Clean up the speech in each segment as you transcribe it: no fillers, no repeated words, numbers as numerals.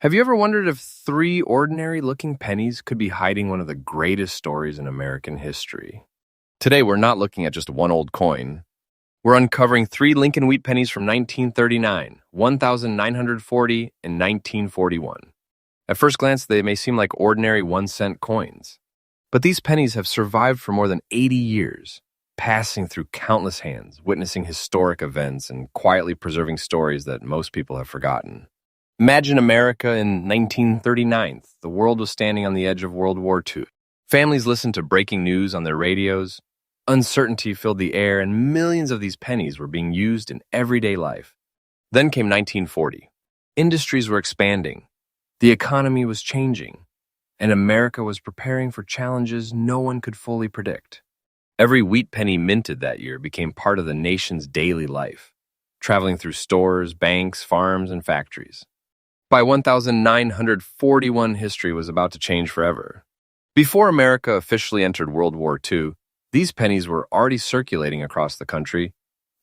Have you ever wondered if three ordinary-looking pennies could be hiding one of the greatest stories in American history? Today, we're not looking at just one old coin. We're uncovering three Lincoln Wheat Pennies from 1939, 1940, and 1941. At first glance, they may seem like ordinary one-cent coins. But these pennies have survived for more than 80 years, passing through countless hands, witnessing historic events, and quietly preserving stories that most people have forgotten. Imagine America in 1939. The world was standing on the edge of World War II. Families listened to breaking news on their radios. Uncertainty filled the air, and millions of these pennies were being used in everyday life. Then came 1940. Industries were expanding. The economy was changing, and America was preparing for challenges no one could fully predict. Every wheat penny minted that year became part of the nation's daily life, traveling through stores, banks, farms, and factories. By 1941, history was about to change forever. Before America officially entered World War II, these pennies were already circulating across the country,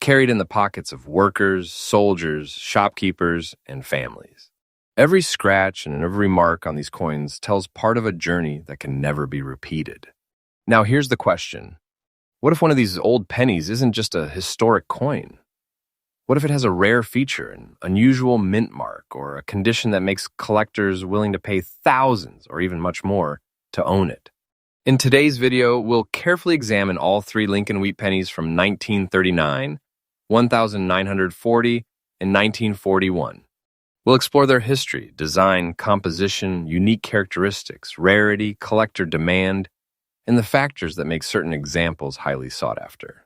carried in the pockets of workers, soldiers, shopkeepers, and families. Every scratch and every mark on these coins tells part of a journey that can never be repeated. Now here's the question. What if one of these old pennies isn't just a historic coin? What if it has a rare feature, an unusual mint mark, or a condition that makes collectors willing to pay thousands, or even much more, to own it? In today's video, we'll carefully examine all three Lincoln Wheat Pennies from 1939, 1940, and 1941. We'll explore their history, design, composition, unique characteristics, rarity, collector demand, and the factors that make certain examples highly sought after.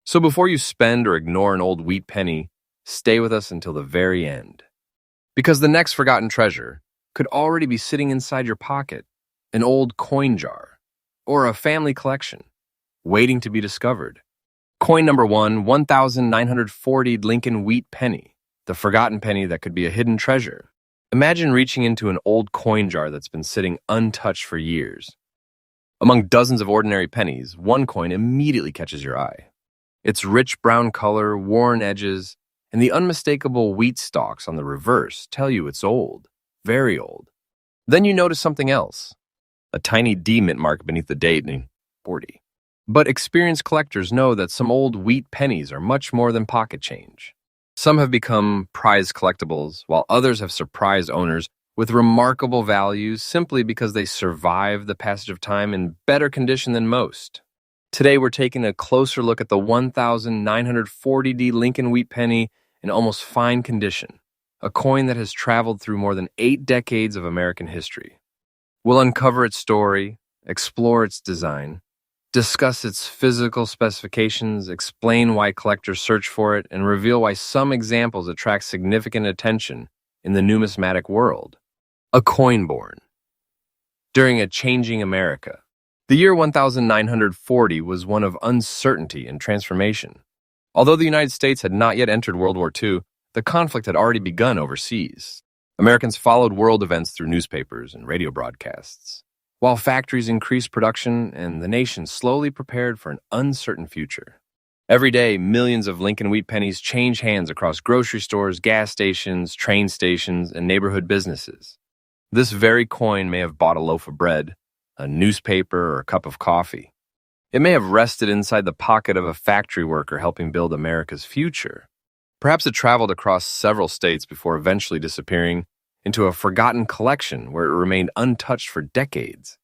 So before you spend or ignore an old wheat penny, stay with us until the very end. Because the next forgotten treasure could already be sitting inside your pocket, an old coin jar, or a family collection, waiting to be discovered. Coin number 1, 1940 Lincoln Wheat Penny, the forgotten penny that could be a hidden treasure. Imagine reaching into an old coin jar that's been sitting untouched for years. Among dozens of ordinary pennies, one coin immediately catches your eye. Its rich brown color, worn edges, and the unmistakable wheat stalks on the reverse tell you it's old, very old. Then you notice something else, a tiny D mint mark beneath the date, 40. But experienced collectors know that some old wheat pennies are much more than pocket change. Some have become prized collectibles, while others have surprised owners with remarkable values simply because they survived the passage of time in better condition than most. Today, we're taking a closer look at the 1940D Lincoln Wheat Penny in almost fine condition, a coin that has traveled through more than 8 decades of American history. We'll uncover its story, explore its design, discuss its physical specifications, explain why collectors search for it, and reveal why some examples attract significant attention in the numismatic world. A coin born during a changing America. The year 1940 was one of uncertainty and transformation. Although the United States had not yet entered World War II, the conflict had already begun overseas. Americans followed world events through newspapers and radio broadcasts, while factories increased production and the nation slowly prepared for an uncertain future. Every day, millions of Lincoln Wheat Pennies change hands across grocery stores, gas stations, train stations, and neighborhood businesses. This very coin may have bought a loaf of bread, a newspaper, or a cup of coffee. It may have rested inside the pocket of a factory worker helping build America's future. Perhaps it traveled across several states before eventually disappearing into a forgotten collection where it remained untouched for decades.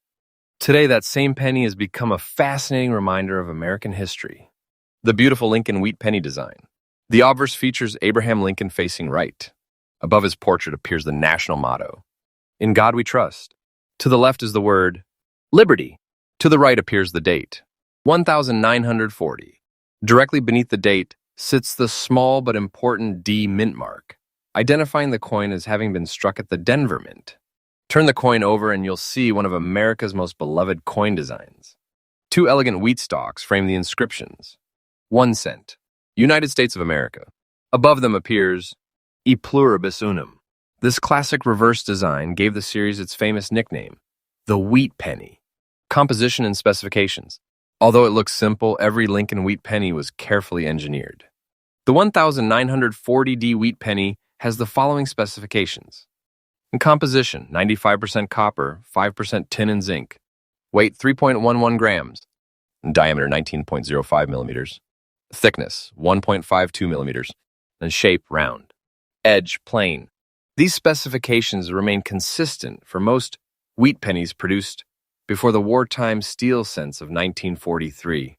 Today, that same penny has become a fascinating reminder of American history. The beautiful Lincoln Wheat Penny design. The obverse features Abraham Lincoln facing right. Above his portrait appears the national motto, "In God We Trust." To the left is the word Liberty. To the right appears the date, 1940. Directly beneath the date sits the small but important D mint mark, identifying the coin as having been struck at the Denver Mint. Turn the coin over and you'll see one of America's most beloved coin designs. 2 elegant wheat stalks frame the inscriptions. 1 cent, United States of America. Above them appears E pluribus unum. This classic reverse design gave the series its famous nickname, the Wheat Penny. Composition and specifications. Although it looks simple, every Lincoln Wheat Penny was carefully engineered. The 1940D Wheat Penny has the following specifications. And composition, 95% copper, 5% tin and zinc. Weight, 3.11 grams. And diameter, 19.05 millimeters. Thickness, 1.52 millimeters. And shape, round. Edge, plain. These specifications remain consistent for most wheat pennies produced before the wartime steel cents of 1943.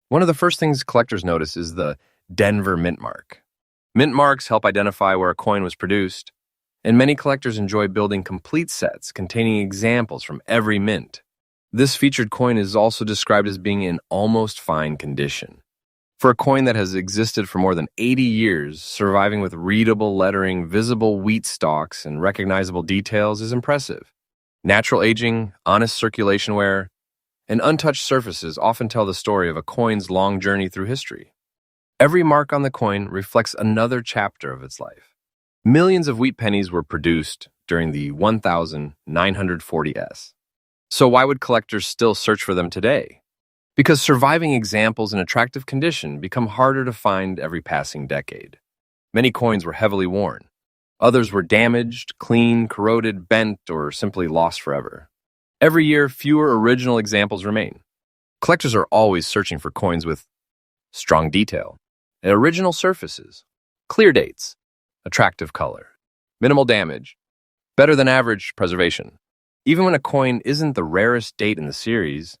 One of the first things collectors notice is the Denver mint mark. Mint marks help identify where a coin was produced, and many collectors enjoy building complete sets containing examples from every mint. This featured coin is also described as being in almost fine condition. For a coin that has existed for more than 80 years, surviving with readable lettering, visible wheat stalks, and recognizable details is impressive. Natural aging, honest circulation wear, and untouched surfaces often tell the story of a coin's long journey through history. Every mark on the coin reflects another chapter of its life. Millions of wheat pennies were produced during the 1940s. So why would collectors still search for them today? Because surviving examples in attractive condition become harder to find every passing decade. Many coins were heavily worn. Others were damaged, clean, corroded, bent, or simply lost forever. Every year, fewer original examples remain. Collectors are always searching for coins with strong detail, original surfaces, clear dates, attractive color, minimal damage, better than average preservation. Even when a coin isn't the rarest date in the series,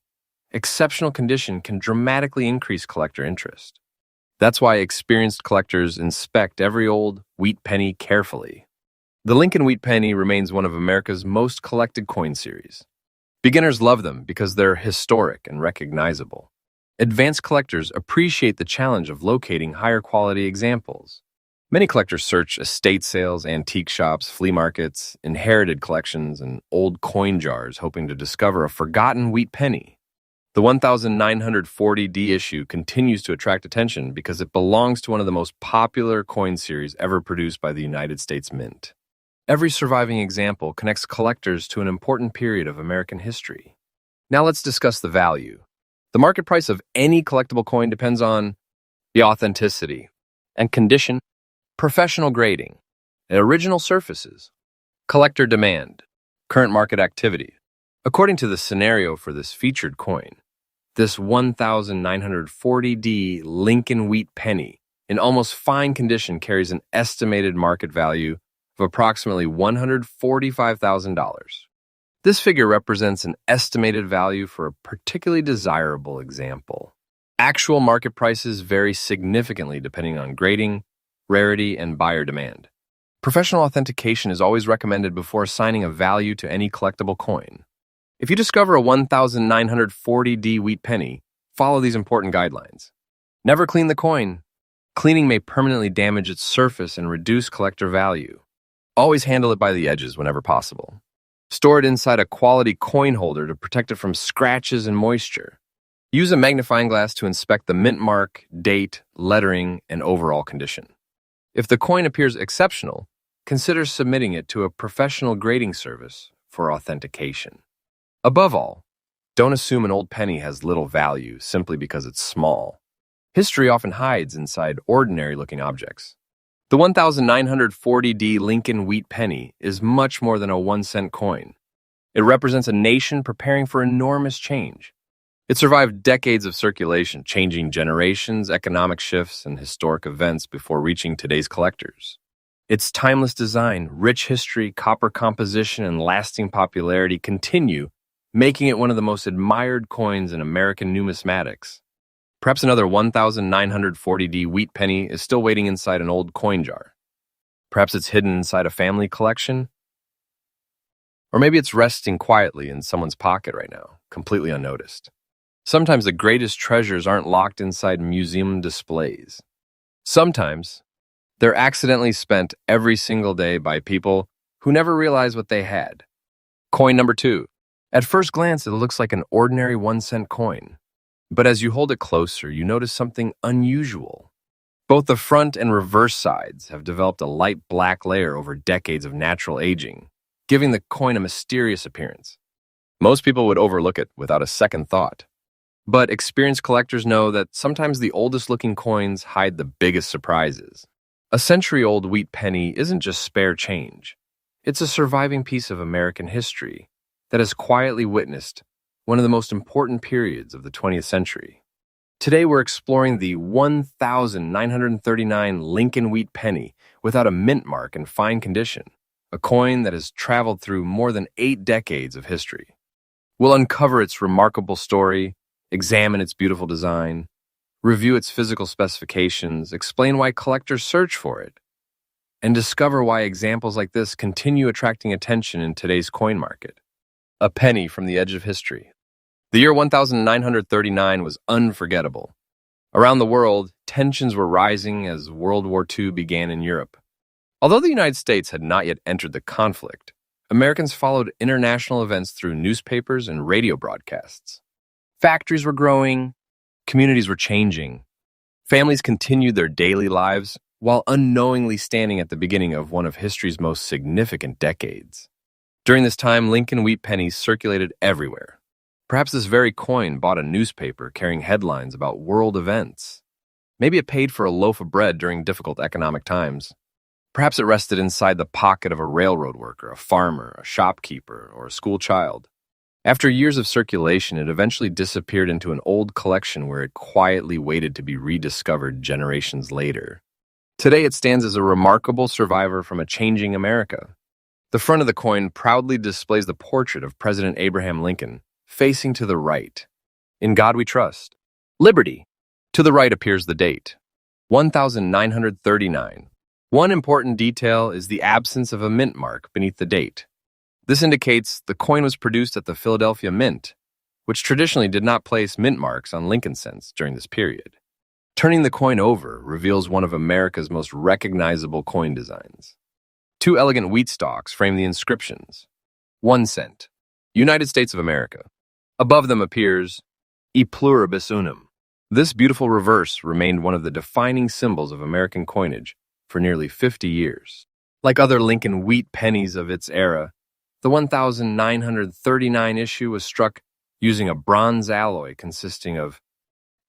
exceptional condition can dramatically increase collector interest. That's why experienced collectors inspect every old wheat penny carefully. The Lincoln Wheat Penny remains one of America's most collected coin series. Beginners love them because they're historic and recognizable. Advanced collectors appreciate the challenge of locating higher quality examples. Many collectors search estate sales, antique shops, flea markets, inherited collections, and old coin jars hoping to discover a forgotten wheat penny. The 1940D issue continues to attract attention because it belongs to one of the most popular coin series ever produced by the United States Mint. Every surviving example connects collectors to an important period of American history. Now let's discuss the value. The market price of any collectible coin depends on the authenticity and condition, professional grading, original surfaces, collector demand, current market activity. According to the scenario for this featured coin, this 1940D Lincoln Wheat Penny in almost fine condition carries an estimated market value of approximately $145,000. This figure represents an estimated value for a particularly desirable example. Actual market prices vary significantly depending on grading, rarity, and buyer demand. Professional authentication is always recommended before assigning a value to any collectible coin. If you discover a 1940D wheat penny, follow these important guidelines. Never clean the coin. Cleaning may permanently damage its surface and reduce collector value. Always handle it by the edges whenever possible. Store it inside a quality coin holder to protect it from scratches and moisture. Use a magnifying glass to inspect the mint mark, date, lettering, and overall condition. If the coin appears exceptional, consider submitting it to a professional grading service for authentication. Above all, don't assume an old penny has little value simply because it's small. History often hides inside ordinary-looking objects. The 1940D Lincoln Wheat Penny is much more than a 1-cent coin. It represents a nation preparing for enormous change. It survived decades of circulation, changing generations, economic shifts, and historic events before reaching today's collectors. Its timeless design, rich history, copper composition, and lasting popularity continue, making it one of the most admired coins in American numismatics. Perhaps another 1940D wheat penny is still waiting inside an old coin jar. Perhaps it's hidden inside a family collection. Or maybe it's resting quietly in someone's pocket right now, completely unnoticed. Sometimes the greatest treasures aren't locked inside museum displays. Sometimes they're accidentally spent every single day by people who never realized what they had. Coin number 2. At first glance, it looks like an ordinary 1-cent coin. But as you hold it closer, you notice something unusual. Both the front and reverse sides have developed a light black layer over decades of natural aging, giving the coin a mysterious appearance. Most people would overlook it without a second thought. But experienced collectors know that sometimes the oldest-looking coins hide the biggest surprises. A century-old wheat penny isn't just spare change. It's a surviving piece of American history that has quietly witnessed one of the most important periods of the 20th century. Today, we're exploring the 1,939 Lincoln Wheat Penny without a mint mark in fine condition, a coin that has traveled through more than 8 decades of history. We'll uncover its remarkable story, examine its beautiful design, review its physical specifications, explain why collectors search for it, and discover why examples like this continue attracting attention in today's coin market. A penny from the edge of history. The year 1939 was unforgettable. Around the world, tensions were rising as World War II began in Europe. Although the United States had not yet entered the conflict, Americans followed international events through newspapers and radio broadcasts. Factories were growing, communities were changing. Families continued their daily lives while unknowingly standing at the beginning of one of history's most significant decades. During this time, Lincoln Wheat Pennies circulated everywhere. Perhaps this very coin bought a newspaper carrying headlines about world events. Maybe it paid for a loaf of bread during difficult economic times. Perhaps it rested inside the pocket of a railroad worker, a farmer, a shopkeeper, or a school child. After years of circulation, it eventually disappeared into an old collection where it quietly waited to be rediscovered generations later. Today, it stands as a remarkable survivor from a changing America. The front of the coin proudly displays the portrait of President Abraham Lincoln, facing to the right. "In God we trust. Liberty." To the right appears the date, 1939. One important detail is the absence of a mint mark beneath the date. This indicates the coin was produced at the Philadelphia Mint, which traditionally did not place mint marks on Lincoln cents during this period. Turning the coin over reveals one of America's most recognizable coin designs. 2 elegant wheat stalks frame the inscriptions. 1 cent, United States of America. Above them appears E pluribus unum. This beautiful reverse remained one of the defining symbols of American coinage for nearly 50 years. Like other Lincoln Wheat Pennies of its era, the 1939 issue was struck using a bronze alloy consisting of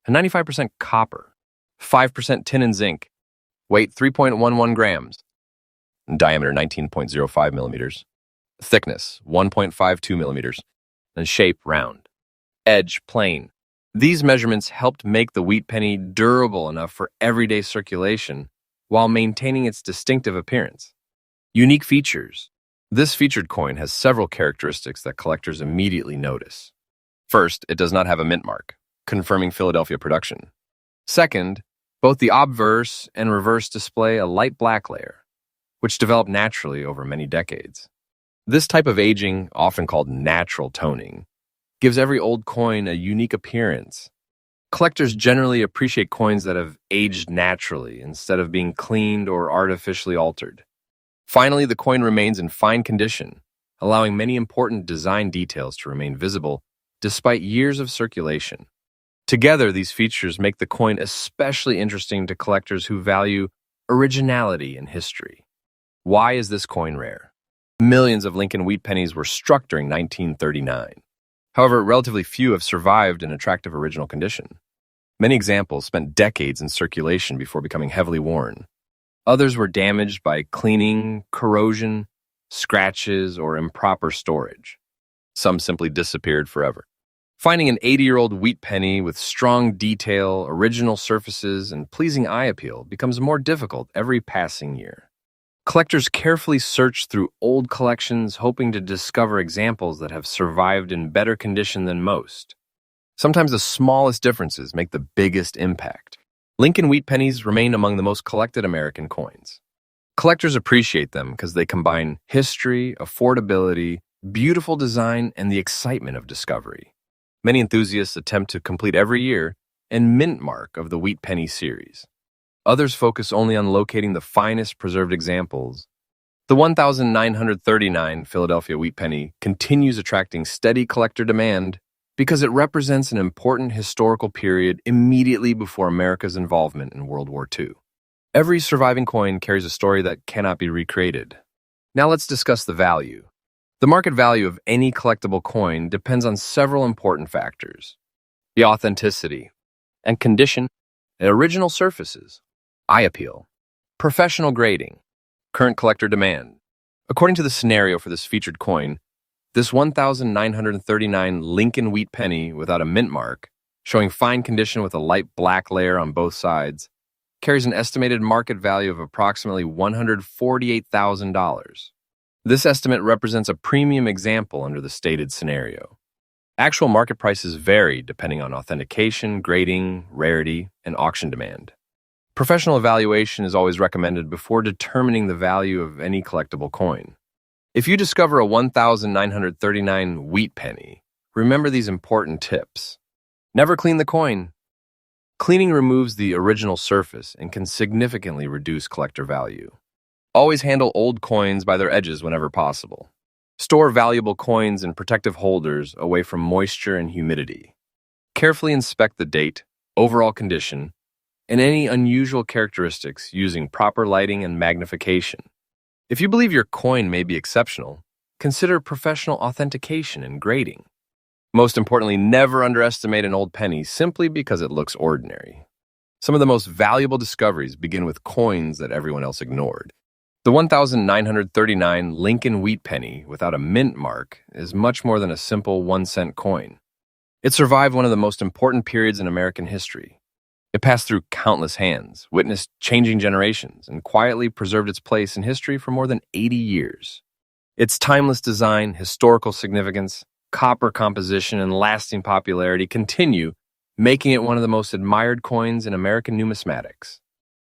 95% copper, 5% tin and zinc, weight 3.11 grams, diameter 19.05 millimeters, thickness 1.52 millimeters, and shape round, edge plain. These measurements helped make the wheat penny durable enough for everyday circulation while maintaining its distinctive appearance. Unique features. This featured coin has several characteristics that collectors immediately notice. First, it does not have a mint mark, confirming Philadelphia production. Second, both the obverse and reverse display a light black layer, which developed naturally over many decades. This type of aging, often called natural toning, gives every old coin a unique appearance. Collectors generally appreciate coins that have aged naturally instead of being cleaned or artificially altered. Finally, the coin remains in fine condition, allowing many important design details to remain visible despite years of circulation. Together, these features make the coin especially interesting to collectors who value originality in history. Why is this coin rare? Millions of Lincoln Wheat Pennies were struck during 1939. However, relatively few have survived in attractive original condition. Many examples spent decades in circulation before becoming heavily worn. Others were damaged by cleaning, corrosion, scratches, or improper storage. Some simply disappeared forever. Finding an 80-year-old wheat penny with strong detail, original surfaces, and pleasing eye appeal becomes more difficult every passing year. Collectors carefully search through old collections, hoping to discover examples that have survived in better condition than most. Sometimes the smallest differences make the biggest impact. Lincoln Wheat Pennies remain among the most collected American coins. Collectors appreciate them because they combine history, affordability, beautiful design, and the excitement of discovery. Many enthusiasts attempt to complete every year and mint mark of the Wheat Penny series. Others focus only on locating the finest preserved examples. The 1939 Philadelphia Wheat Penny continues attracting steady collector demand because it represents an important historical period immediately before America's involvement in World War II. Every surviving coin carries a story that cannot be recreated. Now let's discuss the value. The market value of any collectible coin depends on several important factors: the authenticity and condition, original surfaces, eye appeal, professional grading, current collector demand, According to the scenario for this featured coin, this 1,939 Lincoln Wheat Penny without a mint mark, showing fine condition with a light black layer on both sides, carries an estimated market value of approximately $148,000. This estimate represents a premium example under the stated scenario. Actual market prices vary depending on authentication, grading, rarity, and auction demand. Professional evaluation is always recommended before determining the value of any collectible coin. If you discover a 1,939 wheat penny, remember these important tips. Never clean the coin. Cleaning removes the original surface and can significantly reduce collector value. Always handle old coins by their edges whenever possible. Store valuable coins in protective holders away from moisture and humidity. Carefully inspect the date, overall condition, and any unusual characteristics using proper lighting and magnification. If you believe your coin may be exceptional, consider professional authentication and grading. Most importantly, never underestimate an old penny simply because it looks ordinary. Some of the most valuable discoveries begin with coins that everyone else ignored. The 1,939 Lincoln Wheat Penny without a mint mark is much more than a simple 1-cent coin. It survived one of the most important periods in American history. It passed through countless hands, witnessed changing generations, and quietly preserved its place in history for more than 80 years. Its timeless design, historical significance, copper composition, and lasting popularity continue, making it one of the most admired coins in American numismatics.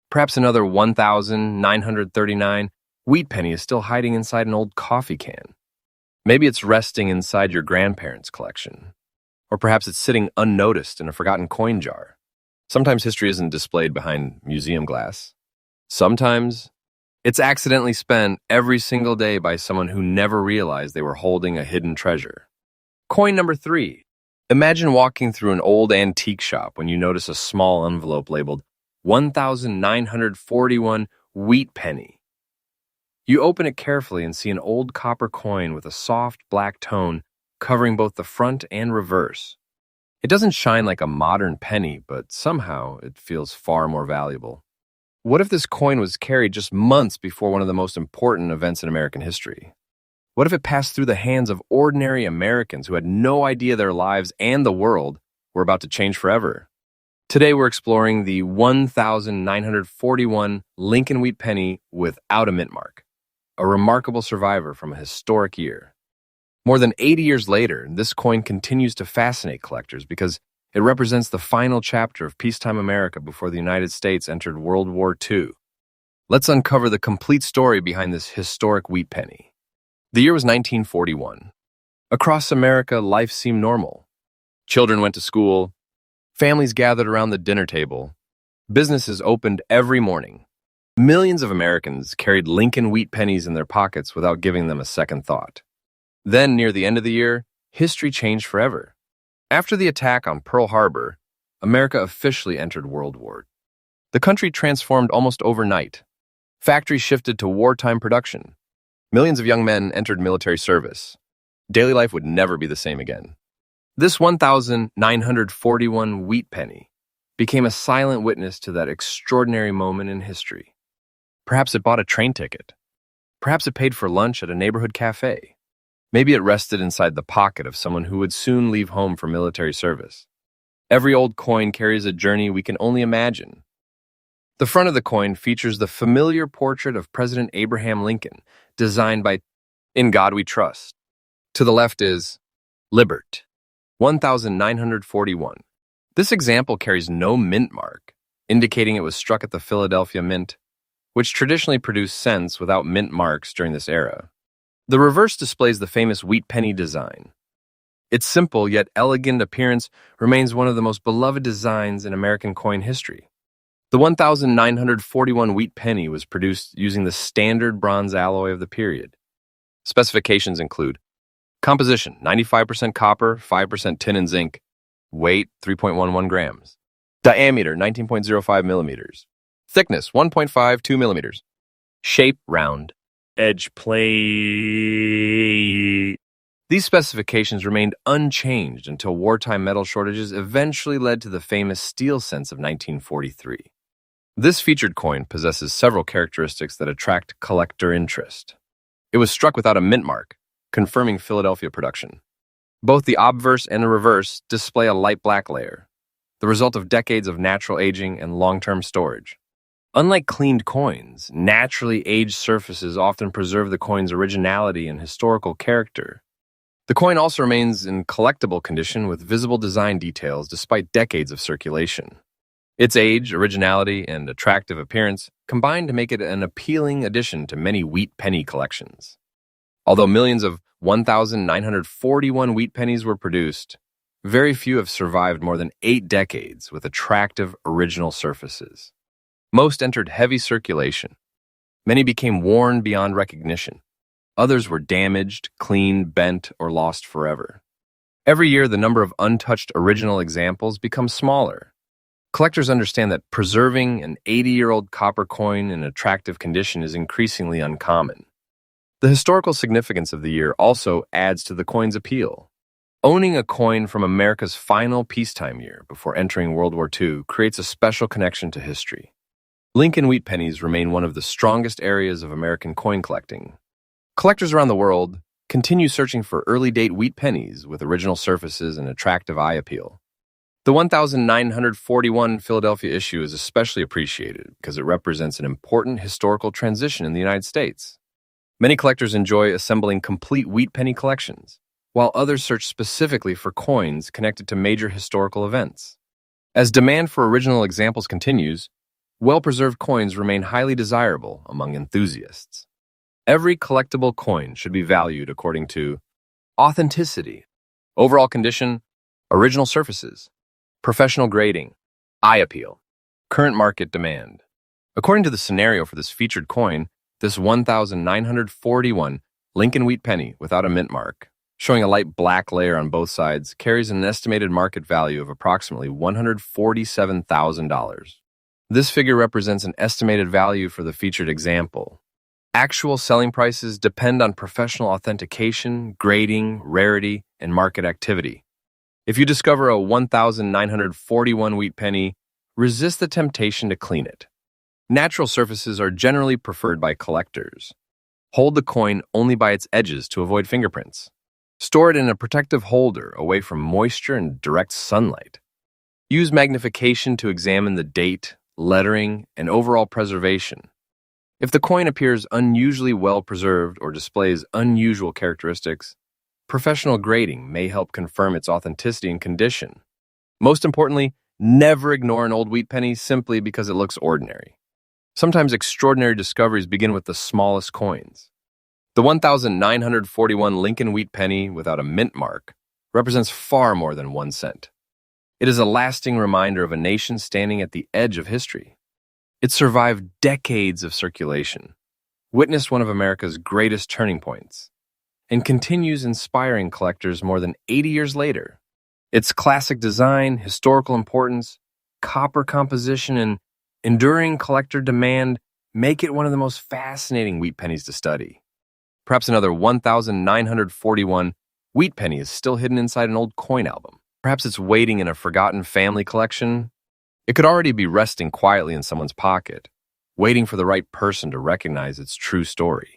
Perhaps another 1,939 wheat penny is still hiding inside an old coffee can. Maybe it's resting inside your grandparents' collection. Or perhaps it's sitting unnoticed in a forgotten coin jar. Sometimes history isn't displayed behind museum glass. Sometimes it's accidentally spent every single day by someone who never realized they were holding a hidden treasure. Coin number 3. Imagine walking through an old antique shop when you notice a small envelope labeled 1,941 wheat penny. You open it carefully and see an old copper coin with a soft black tone covering both the front and reverse. It doesn't shine like a modern penny, but somehow it feels far more valuable. What if this coin was carried just months before one of the most important events in American history? What if it passed through the hands of ordinary Americans who had no idea their lives and the world were about to change forever? Today we're exploring the 1,941 Lincoln Wheat Penny without a mint mark, a remarkable survivor from a historic year. More than 80 years later, this coin continues to fascinate collectors because it represents the final chapter of peacetime America before the United States entered World War II. Let's uncover the complete story behind this historic wheat penny. The year was 1941. Across America, life seemed normal. Children went to school. Families gathered around the dinner table. Businesses opened every morning. Millions of Americans carried Lincoln Wheat Pennies in their pockets without giving them a second thought. Then, near the end of the year, history changed forever. After the attack on Pearl Harbor, America officially entered World War II. The country transformed almost overnight. Factories shifted to wartime production. Millions of young men entered military service. Daily life would never be the same again. This 1,941 wheat penny became a silent witness to that extraordinary moment in history. Perhaps it bought a train ticket. Perhaps it paid for lunch at a neighborhood cafe. Maybe it rested inside the pocket of someone who would soon leave home for military service. Every old coin carries a journey we can only imagine. The front of the coin features the familiar portrait of President Abraham Lincoln, designed by In God We Trust. To the left is Libert, 1,941. This example carries no mint mark, indicating it was struck at the Philadelphia Mint, which traditionally produced cents without mint marks during this era. The reverse displays the famous wheat penny design. Its simple yet elegant appearance remains one of the most beloved designs in American coin history. The 1,941 wheat penny was produced using the standard bronze alloy of the period. Specifications include composition, 95% copper, 5% tin and zinc. Weight, 3.11 grams. Diameter, 19.05 millimeters. Thickness, 1.52 millimeters. Shape, round. Edge, plate. These specifications remained unchanged until wartime metal shortages eventually led to the famous steel cents of 1943. This featured coin possesses several characteristics that attract collector interest. It It was struck without a mint mark, confirming Philadelphia production. Both the obverse and the reverse display a light black layer, the result of decades of natural aging and long-term storage. Unlike cleaned coins, naturally aged surfaces often preserve the coin's originality and historical character. The coin also remains in collectible condition with visible design details despite decades of circulation. Its age, originality, and attractive appearance combine to make it an appealing addition to many wheat penny collections. Although millions of 1,941 wheat pennies were produced, very few have survived more than 8 decades with attractive original surfaces. Most entered heavy circulation. Many became worn beyond recognition. Others were damaged, cleaned, bent, or lost forever. Every year, the number of untouched original examples becomes smaller. Collectors understand that preserving an 80-year-old copper coin in attractive condition is increasingly uncommon. The historical significance of the year also adds to the coin's appeal. Owning a coin from America's final peacetime year before entering World War II creates a special connection to history. Lincoln Wheat Pennies remain one of the strongest areas of American coin collecting. Collectors around the world continue searching for early-date wheat pennies with original surfaces and attractive eye appeal. The 1941 Philadelphia issue is especially appreciated because it represents an important historical transition in the United States. Many collectors enjoy assembling complete wheat penny collections, while others search specifically for coins connected to major historical events. As demand for original examples continues, well-preserved coins remain highly desirable among enthusiasts. Every collectible coin should be valued according to authenticity, overall condition, original surfaces, professional grading, eye appeal, current market demand. According to the scenario for this featured coin, this 1,941 Lincoln Wheat Penny without a mint mark, showing a light black layer on both sides, carries an estimated market value of approximately $147,000. This figure represents an estimated value for the featured example. Actual selling prices depend on professional authentication, grading, rarity, and market activity. If you discover a 1,941 wheat penny, resist the temptation to clean it. Natural surfaces are generally preferred by collectors. Hold the coin only by its edges to avoid fingerprints. Store it in a protective holder away from moisture and direct sunlight. Use magnification to examine the date, lettering, and overall preservation. If the coin appears unusually well preserved or displays unusual characteristics, professional grading may help confirm its authenticity and condition. Most importantly, never ignore an old wheat penny simply because it looks ordinary. Sometimes extraordinary discoveries begin with the smallest coins. The 1,941 Lincoln Wheat Penny without a mint mark represents far more than 1 cent. It is a lasting reminder of a nation standing at the edge of history. It survived decades of circulation, witnessed one of America's greatest turning points, and continues inspiring collectors more than 80 years later. Its classic design, historical importance, copper composition, and enduring collector demand make it one of the most fascinating wheat pennies to study. Perhaps another 1,941 wheat penny is still hidden inside an old coin album. Perhaps it's waiting in a forgotten family collection. It could already be resting quietly in someone's pocket, waiting for the right person to recognize its true story.